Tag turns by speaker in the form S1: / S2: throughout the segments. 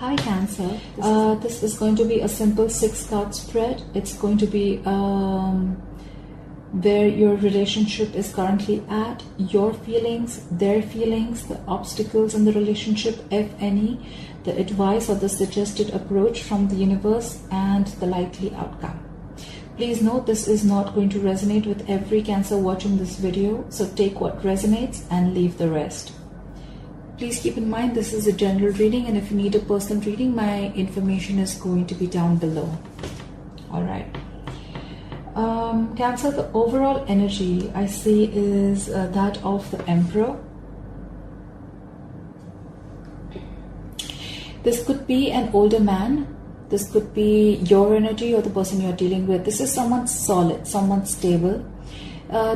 S1: Hi Cancer, this is going to be a simple 6-card spread. It's going to be where your relationship is currently at, your feelings, their feelings, the obstacles in the relationship, if any, the advice or the suggested approach from the universe, and the likely outcome. Please note, this is not going to resonate with every Cancer watching this video, so take what resonates and leave the rest. Please keep in mind this is a general reading, and if you need a personal reading, my information is going to be down below. Alright. Cancer, the overall energy I see is that of the Emperor. This could be an older man. This could be your energy or the person you're dealing with. This is someone solid, someone stable.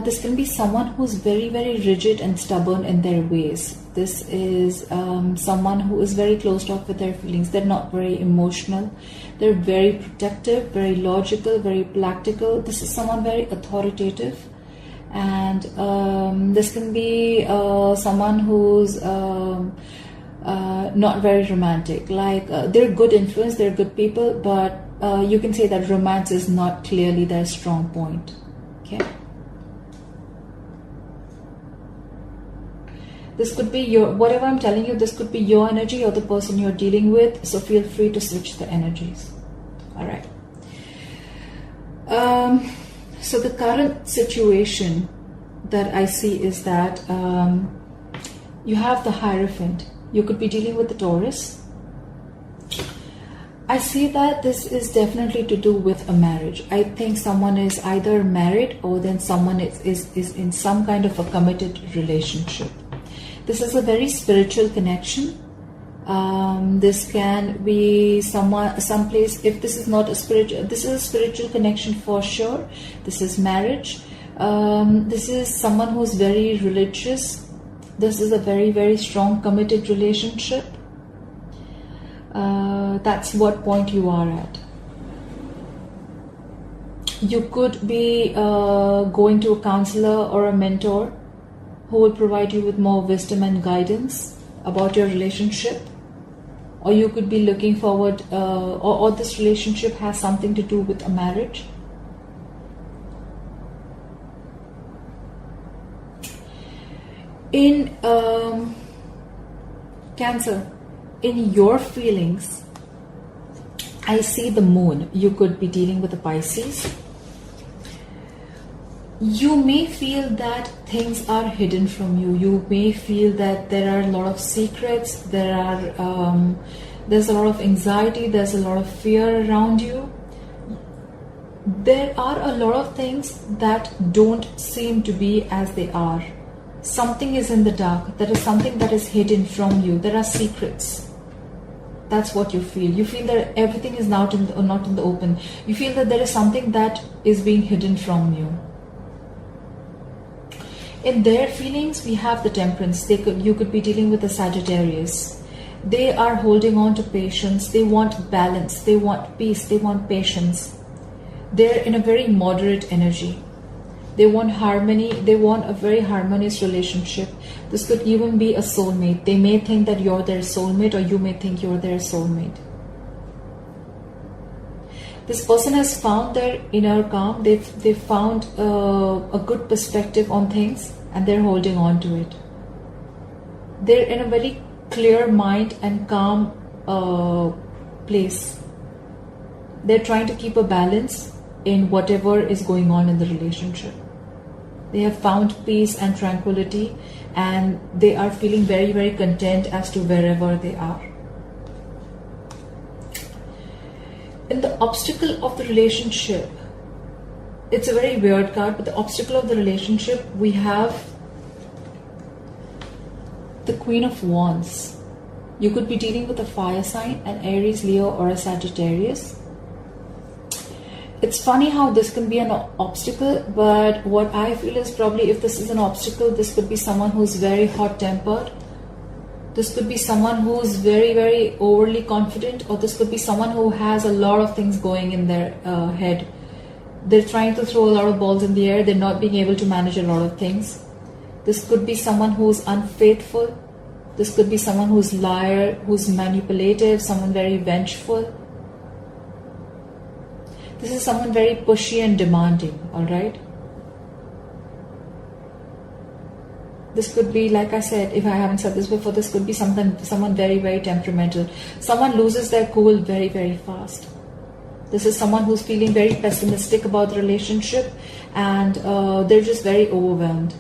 S1: This can be someone who's very, very rigid and stubborn in their ways. This is someone who is very closed off with their feelings. They're not very emotional. They're very protective, very logical, very practical. This is someone very authoritative. And this can be someone who's not very romantic. Like they're good influence, they're good people, but you can say that romance is not clearly their strong point. Okay. This could be your, whatever I'm telling you, this could be your energy or the person you're dealing with. So feel free to switch the energies. All right. So the current situation that I see is that you have the Hierophant. You could be dealing with the Taurus. I see that this is definitely to do with a marriage. I think someone is either married or then someone is in some kind of a committed relationship. This is a very spiritual connection. This can be someplace. If this is not a spiritual, this is a spiritual connection for sure. This is marriage. This is someone who's very religious. This is a very, very strong committed relationship. That's what point you are at. You could be going to a counselor or a mentor who will provide you with more wisdom and guidance about your relationship. Or you could be looking forward, or this relationship has something to do with a marriage. In Cancer, in your feelings, I see the Moon. You could be dealing with a Pisces. You may feel that things are hidden from you. You may feel that there are a lot of secrets. There's a lot of anxiety. There's a lot of fear around you. There are a lot of things that don't seem to be as they are. Something is in the dark. There is something that is hidden from you. There are secrets. That's what you feel. You feel that everything is not in the open. You feel that there is something that is being hidden from you. In their feelings, we have the Temperance. You could be dealing with a Sagittarius. They are holding on to patience. They want balance. They want peace. They want patience. They're in a very moderate energy. They want harmony. They want a very harmonious relationship. This could even be a soulmate. They may think that you're their soulmate, or you may think you're their soulmate. This person has found their inner calm. They've found a good perspective on things, and they're holding on to it. They're in a very clear mind and calm place. They're trying to keep a balance in whatever is going on in the relationship. They have found peace and tranquility, and they are feeling very, very content as to wherever they are. In the obstacle of the relationship, it's a very weird card, but the obstacle of the relationship, we have the Queen of Wands. You could be dealing with a fire sign, an Aries, Leo, or a Sagittarius. It's funny how this can be an obstacle, but what I feel is probably if this is an obstacle, this could be someone who's very hot-tempered. This could be someone who's very, very overly confident, or this could be someone who has a lot of things going in their head. They're trying to throw a lot of balls in the air. They're not being able to manage a lot of things. This could be someone who's unfaithful. This could be someone who's liar, who's manipulative, someone very vengeful. This is someone very pushy and demanding, alright? This could be, like I said, if I haven't said this before, this could be someone very, very temperamental. Someone loses their cool very, very fast. This is someone who's feeling very pessimistic about the relationship, and they're just very overwhelmed.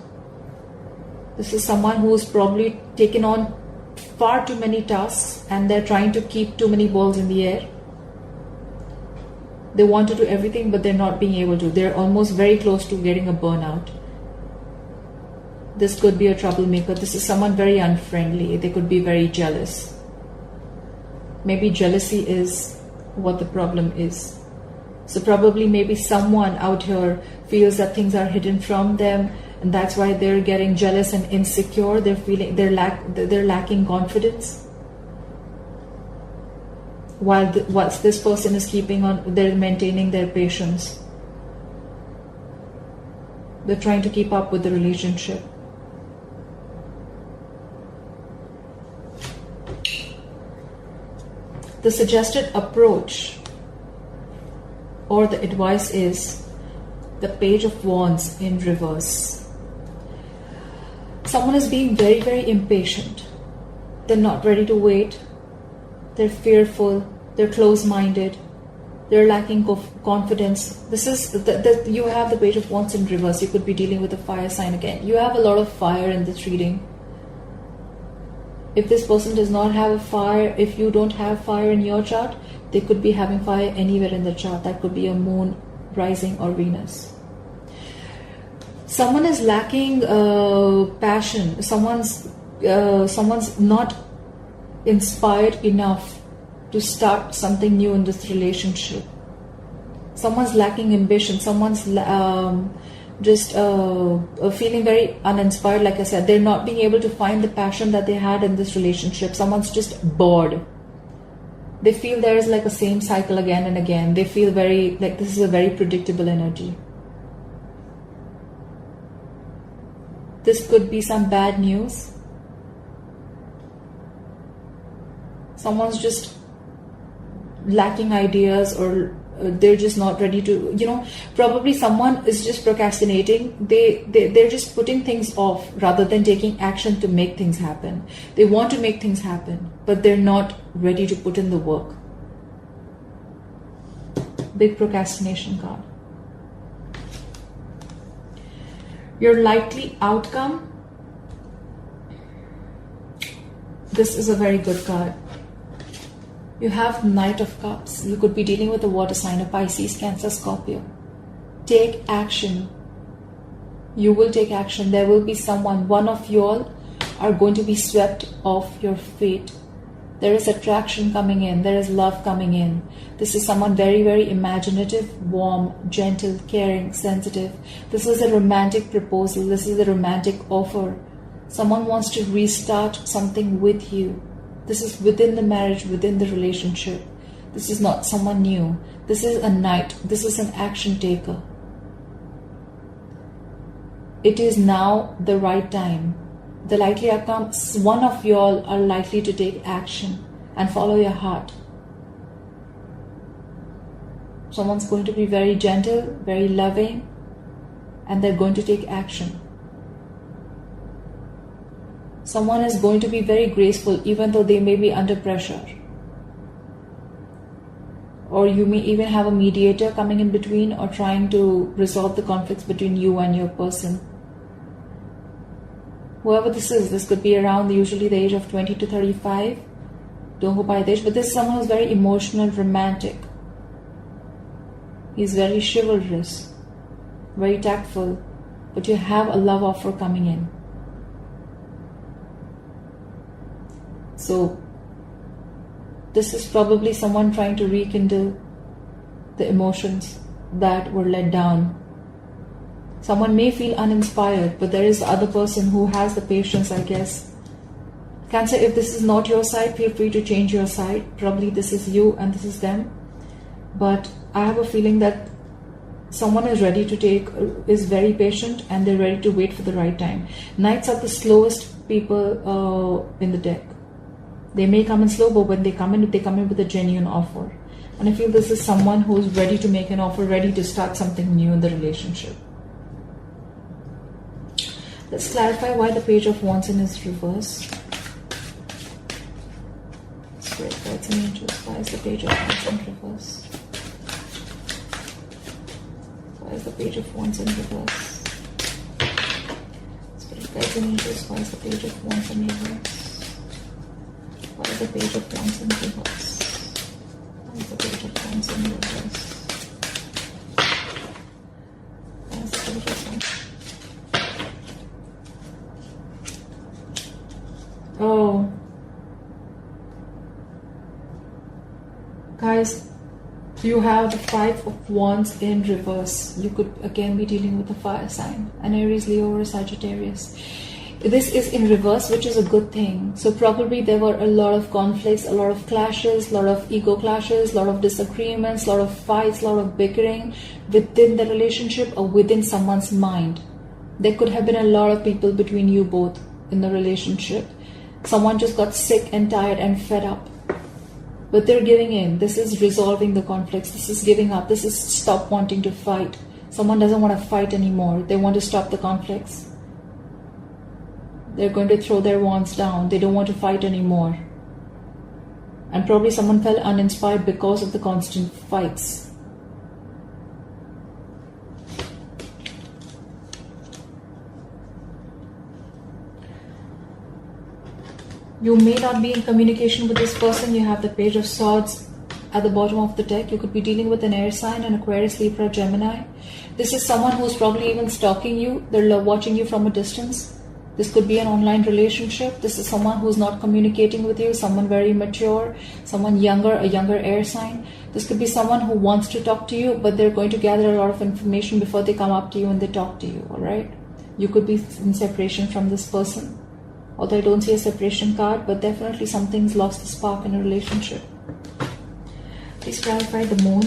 S1: This is someone who's probably taken on far too many tasks, and they're trying to keep too many balls in the air. They want to do everything, but they're not being able to. They're almost very close to getting a burnout. This could be a troublemaker. This is someone very unfriendly. They could be very jealous. Maybe jealousy is what the problem is. So probably maybe someone out here feels that things are hidden from them, and that's why they're getting jealous and insecure. They're feeling they're lacking confidence. Whilst this person is they're maintaining their patience. They're trying to keep up with the relationship. The suggested approach or the advice is the Page of Wands in reverse. Someone is being very, very impatient. They're not ready to wait. They're fearful. They're close-minded. They're lacking confidence. This is you have the Page of Wands in reverse. You could be dealing with a fire sign again. You have a lot of fire in this reading. If this person does not have a fire, if you don't have fire in your chart, they could be having fire anywhere in the chart. That could be a moon, rising, or Venus. Someone is lacking passion. Someone's not inspired enough to start something new in this relationship. Someone's lacking ambition. Someone's just feeling very uninspired. Like I said, they're not being able to find the passion that they had in this relationship. Someone's just bored. They feel there is like a same cycle again and again. They feel very like this is a very predictable energy. This could be some bad news. Someone's just lacking ideas, or they're just not ready to, probably someone is just procrastinating. They're just putting things off rather than taking action to make things happen. They want to make things happen, but they're not ready to put in the work. Big procrastination card. Your likely outcome. This is a very good card. You have Knight of Cups. You could be dealing with a water sign, a Pisces, Cancer, Scorpio. Take action. You will take action. There will be one of you all are going to be swept off your fate. There is attraction coming in. There is love coming in. This is someone very, very imaginative, warm, gentle, caring, sensitive. This is a romantic proposal. This is a romantic offer. Someone wants to restart something with you. This is within the marriage, within the relationship. This is not someone new. This is a knight. This is an action taker. It is now the right time. The likely outcome, one of you all are likely to take action and follow your heart. Someone's going to be very gentle, very loving, and they're going to take action. Someone is going to be very graceful even though they may be under pressure. Or you may even have a mediator coming in between or trying to resolve the conflicts between you and your person. Whoever this is, this could be around usually the age of 20 to 35. Don't go by the age, but this is someone who's very emotional, romantic. He's very chivalrous, very tactful, but you have a love offer coming in. So, this is probably someone trying to rekindle the emotions that were let down. Someone may feel uninspired, but there is the other person who has the patience, I guess. Cancer, if this is not your side, feel free to change your side. Probably this is you and this is them. But I have a feeling that someone is ready to is very patient, and they're ready to wait for the right time. Knights are the slowest people in the deck. They may come in slow, but when they come in with a genuine offer. And I feel this is someone who's ready to make an offer, ready to start something new in the relationship. Let's clarify why the Page of Wands in is reverse. Spirit guides and angels. Why is the Page of Wands in reverse? Why is the Page of Wands in reverse? Spirit guides and angels. Why is the Page of Wands in reverse? Why is the Page of Wands in reverse? Why is the Page of Wands in reverse? Why is the Page of Wands? Oh, guys, you have the Five of Wands in reverse. You could again be dealing with a fire sign, an Aries, Leo, or Sagittarius. This is in reverse, which is a good thing. So probably there were a lot of conflicts, a lot of clashes, a lot of ego clashes, a lot of disagreements, a lot of fights, a lot of bickering within the relationship or within someone's mind. There could have been a lot of people between you both in the relationship. Someone just got sick and tired and fed up. But they're giving in. This is resolving the conflicts. This is giving up. This is stop wanting to fight. Someone doesn't want to fight anymore. They want to stop the conflicts. They're going to throw their wands down. They don't want to fight anymore. And probably someone felt uninspired because of the constant fights. You may not be in communication with this person. You have the Page of Swords at the bottom of the deck. You could be dealing with an air sign, an Aquarius, Libra, Gemini. This is someone who's probably even stalking you. They're watching you from a distance. This could be an online relationship. This is someone who's not communicating with you, someone very mature, someone younger, a younger air sign. This could be someone who wants to talk to you, but they're going to gather a lot of information before they come up to you and they talk to you, all right? You could be in separation from this person. Although I don't see a separation card, but definitely something's lost the spark in a relationship. Please clarify the moon.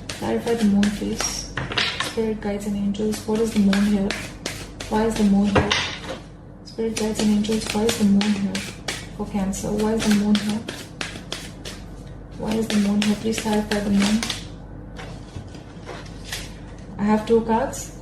S1: Clarify the moon, please. Spirit guides and angels. What is the moon here? Why is the moon here? Spirit guides and angels. Why is the moon here? For Cancer. Why is the moon here? Why is the moon here? Please clarify the moon. I have two cards.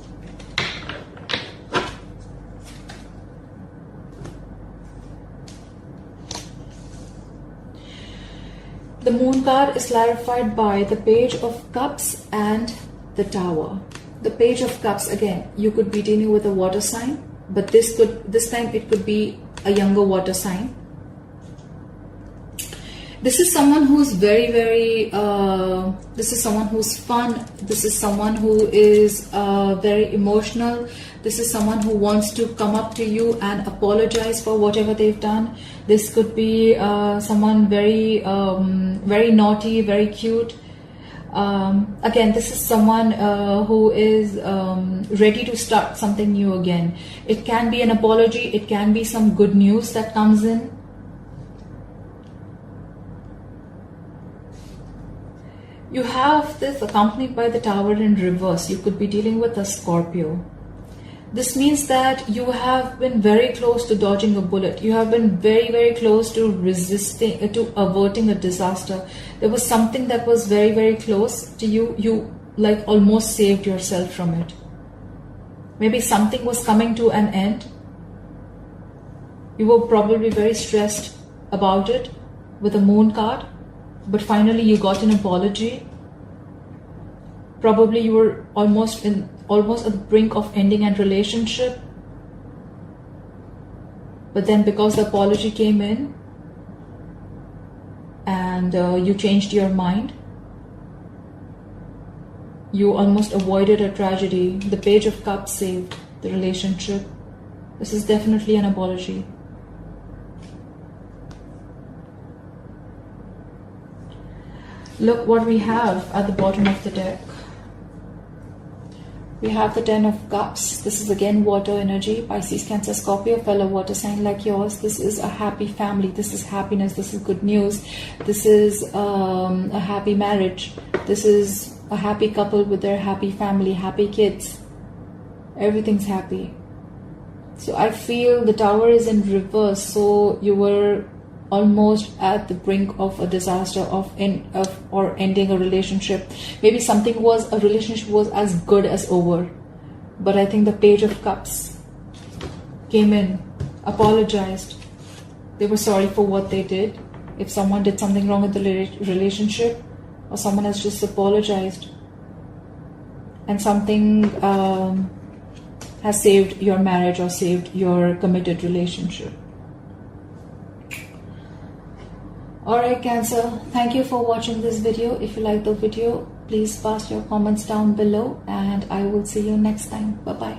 S1: The moon card is clarified by the Page of Cups and the Tower. The Page of Cups, again, you could be dealing with a water sign, but this time it could be a younger water sign. This is someone who's very, this is someone who's fun. This is someone who is very emotional. This is someone who wants to come up to you and apologize for whatever they've done. This could be someone very, very naughty, very cute. Again, this is someone who is ready to start something new again. It can be an apology. It can be some good news that comes in. You have this accompanied by the Tower in reverse. You could be dealing with a Scorpio. This means that you have been very close to dodging a bullet. You have been very, very close to resisting, to averting a disaster. There was something that was very, very close to you. You like almost saved yourself from it. Maybe something was coming to an end. You were probably very stressed about it with a moon card. But finally you got an apology. Probably you were almost at the brink of ending a relationship. But then because the apology came in and you changed your mind, you almost avoided a tragedy. The Page of Cups saved the relationship. This is definitely an apology. Look what we have at the bottom of the deck. We have the Ten of Cups. This is again water energy. Pisces, Cancer, Scorpio, fellow water sign like yours. This is a happy family. This is happiness. This is good news. This is a happy marriage. This is a happy couple with their happy family, happy kids. Everything's happy. So I feel the Tower is in reverse, so you were almost at the brink of a disaster or ending a relationship. Maybe a relationship was as good as over, but I think the Page of Cups came in, apologized. They were sorry for what they did. If someone did something wrong in the relationship, or someone has just apologized, and something has saved your marriage or saved your committed relationship. Alright, Cancer, thank you for watching this video. If you like the video, please pass your comments down below, and I will see you next time. Bye bye.